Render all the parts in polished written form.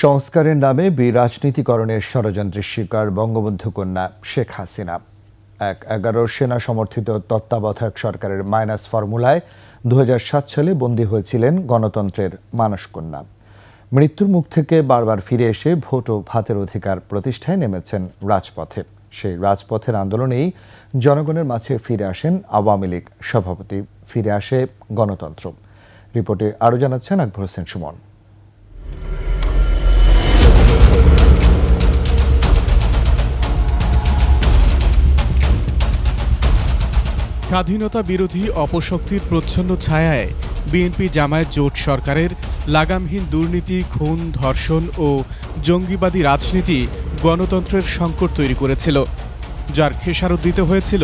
সংস্কারের নামে বিরাজনীতিকরণের ষড়যন্ত্রের শিকার বঙ্গবন্ধু কন্যা শেখ হাসিনা। ১/১১ সেনা সমর্থিত তত্ত্বাবধায়ক সরকারের মাইনাস ফর্মুলায় ২০০৭ সালে বন্দী হয়েছিলেন গণতন্ত্রের মানসকন্যা। মৃত্যুর মুখ থেকে বারবার ফিরে এসে ভোট ও ভাতের অধিকার প্রতিষ্ঠায় নেমেছেন রাজপথে। সেই রাজপথের আন্দোলনেই জনগণের মাঝে ফিরে আসেন আওয়ামী লীগ সভাপতি, ফিরে আসে গণতন্ত্র। রিপোর্টে আরও জানাচ্ছেন আকবর হোসেন সুমন। স্বাধীনতা বিরোধী অপশক্তির প্রচ্ছন্ন ছায়ায় বিএনপি জামায়াত জোট সরকারের লাগামহীন দুর্নীতি, খুন, ধর্ষণ ও জঙ্গিবাদী রাজনীতি গণতন্ত্রের সংকট তৈরি করেছিল, যার খেসারত দিতে হয়েছিল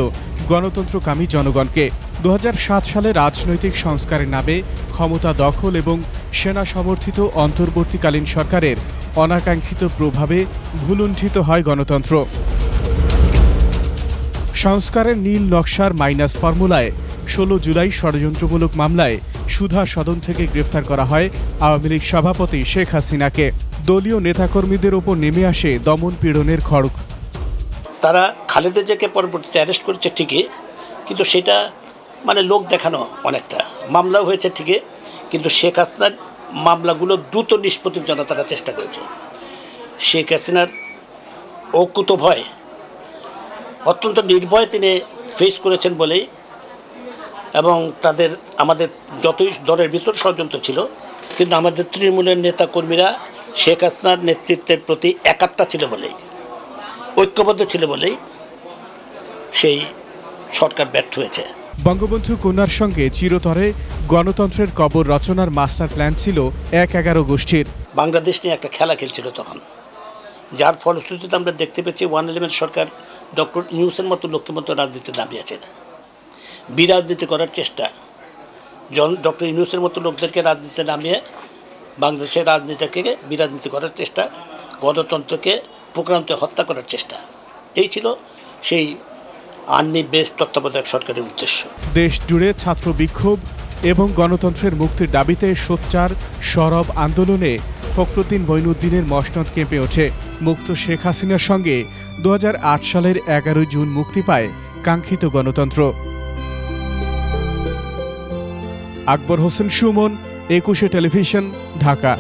গণতন্ত্রকামী জনগণকে। ২০০৭ সালে রাজনৈতিক সংস্কারের নামে ক্ষমতা দখল এবং সেনা সমর্থিত অন্তর্বর্তীকালীন সরকারের অনাকাঙ্ক্ষিত প্রভাবে ভুলুণ্ঠিত হয় গণতন্ত্র। সংস্কারের নীল নকশার মাইনাস ফর্মুলায় ১৬ জুলাই ষড়যন্ত্রমূলক মামলায় সুধা সদন থেকে গ্রেফতার করা হয় আওয়ামী লীগ সভাপতি শেখ হাসিনাকে। দলীয় নেতাকর্মীদের ওপর নেমে আসে দমন পীড়নের খড়গ। তারা খালেদা জিয়াকে পরবর্তীতে অ্যারেস্ট করেছে ঠিকই, কিন্তু সেটা লোক দেখানো অনেকটা। মামলাও হয়েছে ঠিকই, কিন্তু শেখ হাসিনার মামলাগুলো দ্রুত নিষ্পত্তির জন্য তারা চেষ্টা করেছে। শেখ হাসিনার অকুতভয়, অত্যন্ত নির্ভয়ে তিনি ফেস করেছেন বলেই, এবং আমাদের যতই দলের ভিতর ষড়যন্ত্র ছিল, কিন্তু আমাদের তৃণমূলের নেতাকর্মীরা শেখ হাসিনার নেতৃত্বের প্রতি একাত্মতা ছিল বলেই, ঐক্যবদ্ধ ছিল বলেই সেই সরকার ব্যর্থ হয়েছে। বঙ্গবন্ধু কন্যার সঙ্গে চিরতরে গণতন্ত্রের কবর রচনার মাস্টার প্ল্যান ছিল ১/১১ গোষ্ঠীর। বাংলাদেশ নিয়ে একটা খেলা খেলছিল তখন, যার ফলশ্রুতিতে আমরা দেখতে পেয়েছি 111 সরকার ডক্টর ইউনূসের মতো লোককে মতো রাজনীতিতে দাবিয়েছে, বিরাজনীতি করার চেষ্টা। ডক্টর ইউনূসের মতো লোকদেরকে রাজনীতিতে নামিয়ে বাংলাদেশের রাজনীতিকে বিরাজনীতি করার চেষ্টা, গণতন্ত্রকে প্রোগ্রামতে হত্যা করার চেষ্টা, এই ছিল সেই আর্নি বেস তত্ত্বাবধায়ক সরকারের উদ্দেশ্য। দেশ জুড়ে ছাত্র বিক্ষোভ এবং গণতন্ত্রের মুক্তির দাবিতে সোচ্চার সরব আন্দোলনে ফখরুদ্দিন মঈনুদ্দিনের মসনদ কেঁপে ওঠে। মুক্ত শেখ হাসিনার সঙ্গে ২০০৮ সালের ১১ জুন মুক্তি পায় কাঙ্ক্ষিত গণতন্ত্র। আকবর হোসেন সুমন, ২১ টেলিভিশন, ঢাকা।